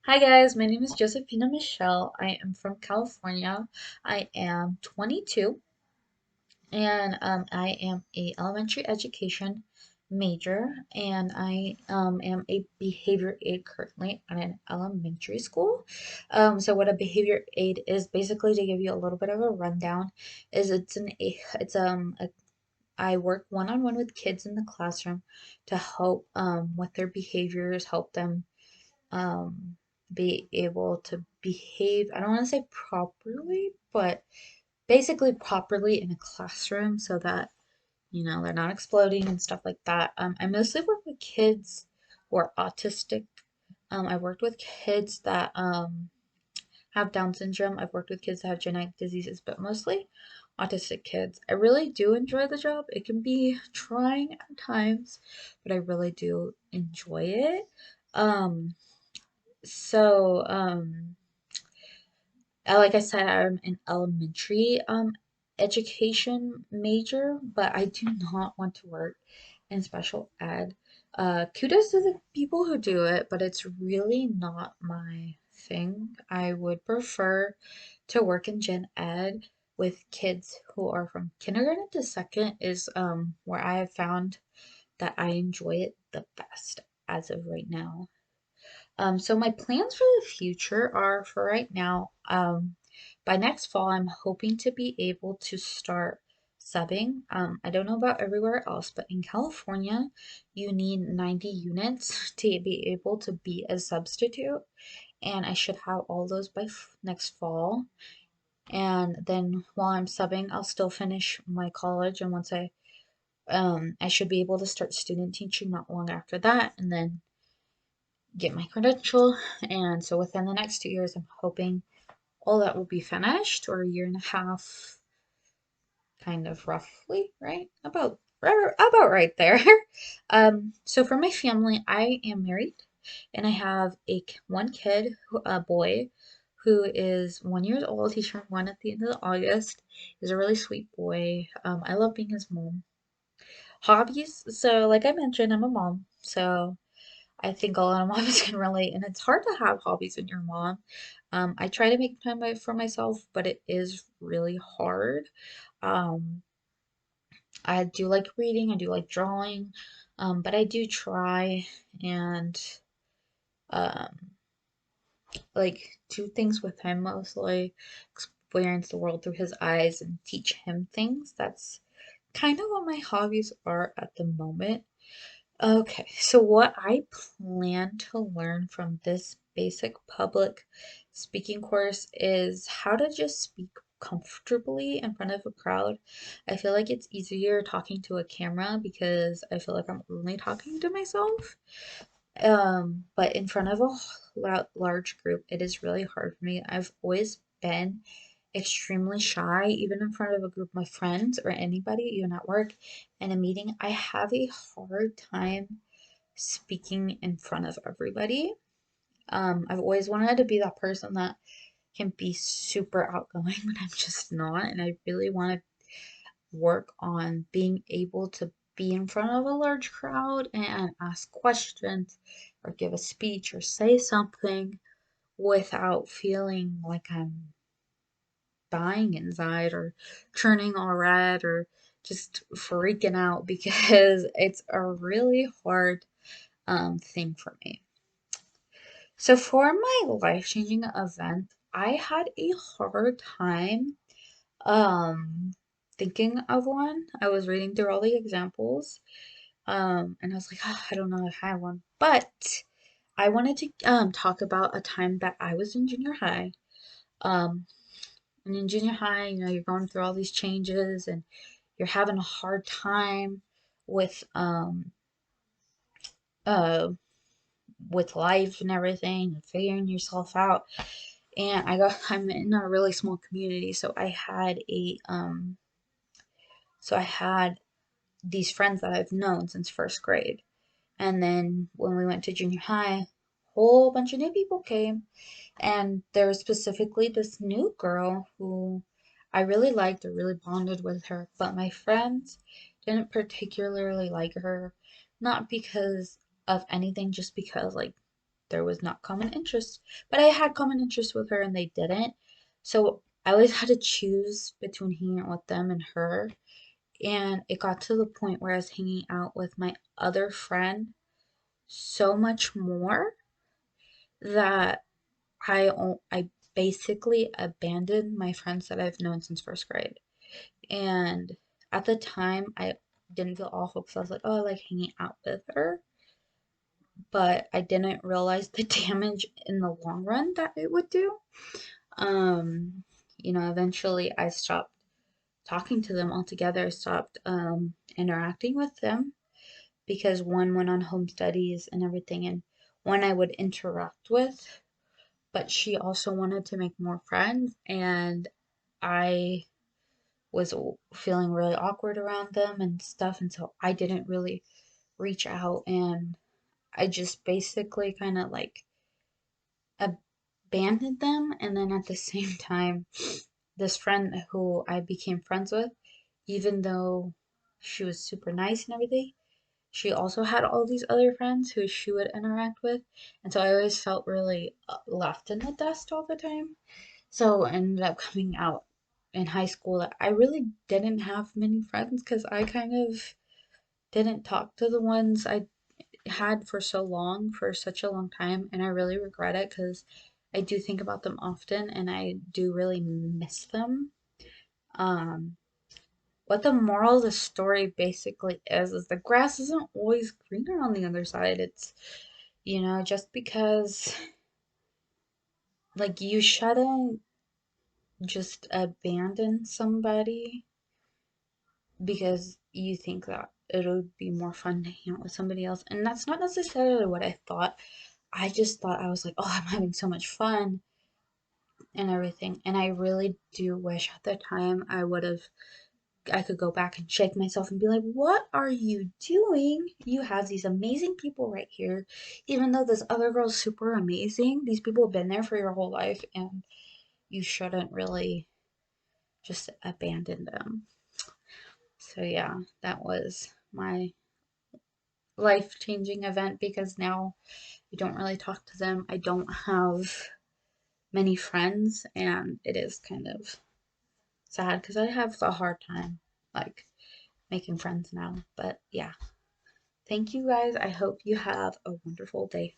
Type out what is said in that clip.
Hi guys, my name is Josephina Michelle. I am from California. I am 22 and I am a elementary education major and I am a behavior aide currently at an elementary school. So what a behavior aide is basically to give you a little bit of a rundown is I work one-on-one with kids in the classroom to help with their behaviors, help them um, be able to behave, I don't want to say properly, but basically properly in a classroom so that, they're not exploding and stuff like that. I mostly work with kids who are autistic. I've worked with kids that have Down syndrome. I've worked with kids that have genetic diseases, but mostly autistic kids. I really do enjoy the job. It can be trying at times, but I really do enjoy it. Um, so, like I said, I'm an elementary education major, but I do not want to work in special ed. Kudos to the people who do it, but it's really not my thing. I would prefer to work in gen ed with kids who are from kindergarten to second is where I have found that I enjoy it the best as of right now. So my plans for the future are for right now, by next fall, I'm hoping to be able to start subbing. I don't know about everywhere else, but in California, you need 90 units to be able to be a substitute, and I should have all those by next fall. And then while I'm subbing, I'll still finish my college, and once I should be able to start student teaching not long after that, and then get my credential. And so within the next 2 years, I'm hoping all that will be finished, or a year and a half, kind of roughly, right? About right there. So for my family, I am married and I have one kid, a boy, who is 1 year old. He turned one at the end of August. He's a really sweet boy. I love being his mom. Hobbies. So like I mentioned, I'm a mom. So I think a lot of moms can relate, and it's hard to have hobbies when you're a mom. I try to make time for myself, but it is really hard. Um, I do like reading, I do like drawing, but I do try and um, like do things with him mostly, experience the world through his eyes and teach him things. That's kind of what my hobbies are at the moment. Okay, so what I plan to learn from this basic public speaking course is how to just speak comfortably in front of a crowd. I feel like it's easier talking to a camera because I feel like I'm only talking to myself. But in front of a large group, it is really hard for me. I've always been extremely shy, even in front of a group of my friends or anybody, even at work in a meeting. I have a hard time speaking in front of everybody. I've always wanted to be that person that can be super outgoing, but I'm just not. And I really want to work on being able to be in front of a large crowd and ask questions or give a speech or say something without feeling like I'm dying inside or turning all red or just freaking out because it's a really hard thing for me. So for my life-changing event, I had a hard time um thinking of one. I was reading through all the examples and I was like, "Ah, I don't know if I had one." But I wanted to talk about a time that I was in junior high. Um and in junior high, you're going through all these changes and you're having a hard time with uh with life and everything and figuring yourself out. And I'm in a really small community, so I had these friends that I've known since first grade. And then when we went to junior high, a whole bunch of new people came. And there was specifically this new girl who I really liked, I really bonded with her, but my friends didn't particularly like her, not because of anything, just because like there was not common interest. But I had common interest with her and they didn't. So I always had to choose between hanging out with them and her. And it got to the point where I was hanging out with my other friend so much more that I basically abandoned my friends that I've known since first grade. And at the time, I didn't feel awful because I was like, oh, I like hanging out with her. But I didn't realize the damage in the long run that it would do. Um, Eventually I stopped talking to them altogether, stopped interacting with them because one went on home studies and everything, and one I would interact with, but she also wanted to make more friends, and I was feeling really awkward around them and stuff, and so I didn't really reach out, and I just basically kind of like abandoned them. And then at the same time, this friend who I became friends with, even though she was super nice and everything, she also had all these other friends who she would interact with. And so I always felt really left in the dust all the time. So I ended up coming out in high school that I really didn't have many friends because I kind of didn't talk to the ones I had for so long, for such a long time. And I really regret it because I do think about them often and I do really miss them. Um, what the moral of the story basically is the grass isn't always greener on the other side. It's, just because, like, you shouldn't just abandon somebody because you think that it'll be more fun to hang out with somebody else. And that's not necessarily what I thought. I just thought I was like, oh, I'm having so much fun and everything. And I really do wish at the time I could go back and shake myself and be like, what are you doing? You have these amazing people right here. Even though this other girl's super amazing, these people have been there for your whole life and you shouldn't really just abandon them. So, yeah, that was my life changing event because now I don't really talk to them. I don't have many friends, and it is kind of sad because I have a hard time like making friends now. But yeah, thank you guys. I hope you have a wonderful day.